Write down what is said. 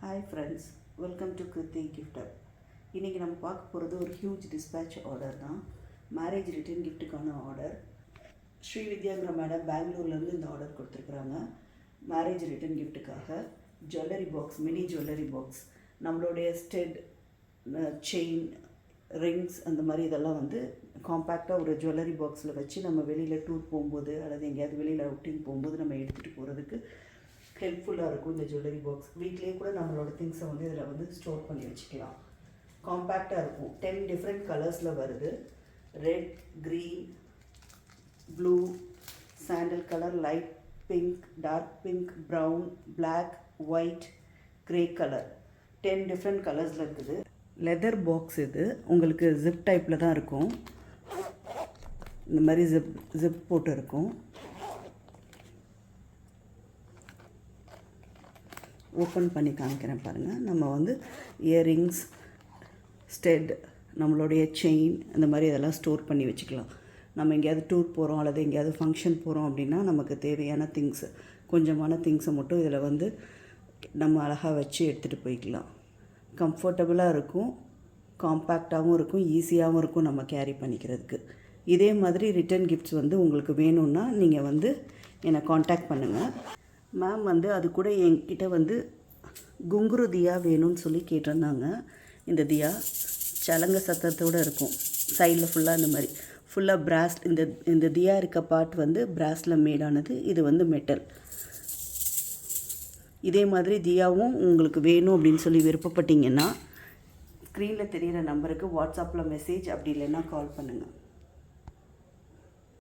Hi friends, welcome to Kirti Gift Hub. இன்றைக்கி நம்ம பார்க்க போகிறது ஒரு ஹியூஜ் டிஸ்பேட்ச் ஆர்டர் தான். மேரேஜ் ரிட்டர்ன் கிஃப்ட்டுக்கான ஆர்டர். ஸ்ரீவித்யாங்கிற மேடம் பெங்களூர்லேருந்து இந்த ஆர்டர் கொடுத்துருக்குறாங்க. மேரேஜ் ரிட்டர்ன் கிஃப்ட்டுக்காக jewellery box, mini jewellery box, நம்மளுடைய ஸ்டெட், செயின், ரிங்ஸ் அந்த மாதிரி இதெல்லாம் வந்து காம்பேக்டாக ஒரு ஜுவல்லரி பாக்ஸில் வச்சு நம்ம வெளியில் டூர் போகும்போது அல்லது எங்கேயாவது வெளியில் அவுட்டிங் போகும்போது நம்ம எடுத்துகிட்டு போகிறதுக்கு ஹெல்ப்ஃபுல்லாக இருக்கும். இந்த ஜுவல்லரி பாக்ஸ் வீட்லேயே கூட நம்மளோட திங்ஸை வந்து இதில் வந்து ஸ்டோர் பண்ணி வச்சுக்கலாம். காம்பேக்டாக இருக்கும். 10 டிஃப்ரெண்ட் கலர்ஸில் வருது. Red, green, blue, sandal colour, light pink, dark pink, brown, black, white, grey colour, 10 different கலர்ஸில் இருக்குது. லெதர் பாக்ஸ் இது உங்களுக்கு ஜிப் டைப்பில் தான் இருக்கும். இந்த மாதிரி ஜிப் போட்டு இருக்கும். ஓப்பன் பண்ணி காமிக்கிறேன் பாருங்கள். நம்ம வந்து இயரிங்ஸ், ஸ்டெட், நம்மளுடைய செயின் இந்த மாதிரி இதெல்லாம் ஸ்டோர் பண்ணி வச்சுக்கலாம். நம்ம எங்கேயாவது டூர் போகிறோம் அல்லது எங்கேயாவது ஃபங்க்ஷன் போகிறோம் அப்படின்னா நமக்கு தேவையான திங்ஸு, கொஞ்சமான திங்ஸை மட்டும் இதில் வந்து நம்ம அழகாக வச்சு எடுத்துகிட்டு போய்க்கலாம். கம்ஃபர்டபுளாக இருக்கும், காம்பேக்டாகவும் இருக்கும், ஈஸியாகவும் இருக்கும் நம்ம கேரி பண்ணிக்கிறதுக்கு. இதே மாதிரி ரிட்டன் கிஃப்ட்ஸ் வந்து உங்களுக்கு வேணும்னா நீங்கள் வந்து என்னை காண்டாக்ட் பண்ணுங்கள். மேம் வந்து அது கூட என்கிட்ட வந்து குங்குரு தியா வேணும்னு சொல்லி கேட்டிருந்தாங்க. இந்த தியா சலங்க சத்தத்தோடு இருக்கும். சைடில் ஃபுல்லாக இந்த மாதிரி ஃபுல்லாக பிராஸ், இந்த தியா இருக்க பார்ட் வந்து பிராஸில் மேடானது, இது வந்து மெட்டல். இதே மாதிரி தியாவும் உங்களுக்கு வேணும் அப்படின்னு சொல்லி விருப்பப்பட்டீங்கன்னா ஸ்க்ரீனில் தெரிகிற நம்பருக்கு வாட்ஸ்அப்பில் மெசேஜ் அப்படி இல்லைன்னா கால் பண்ணுங்கள்.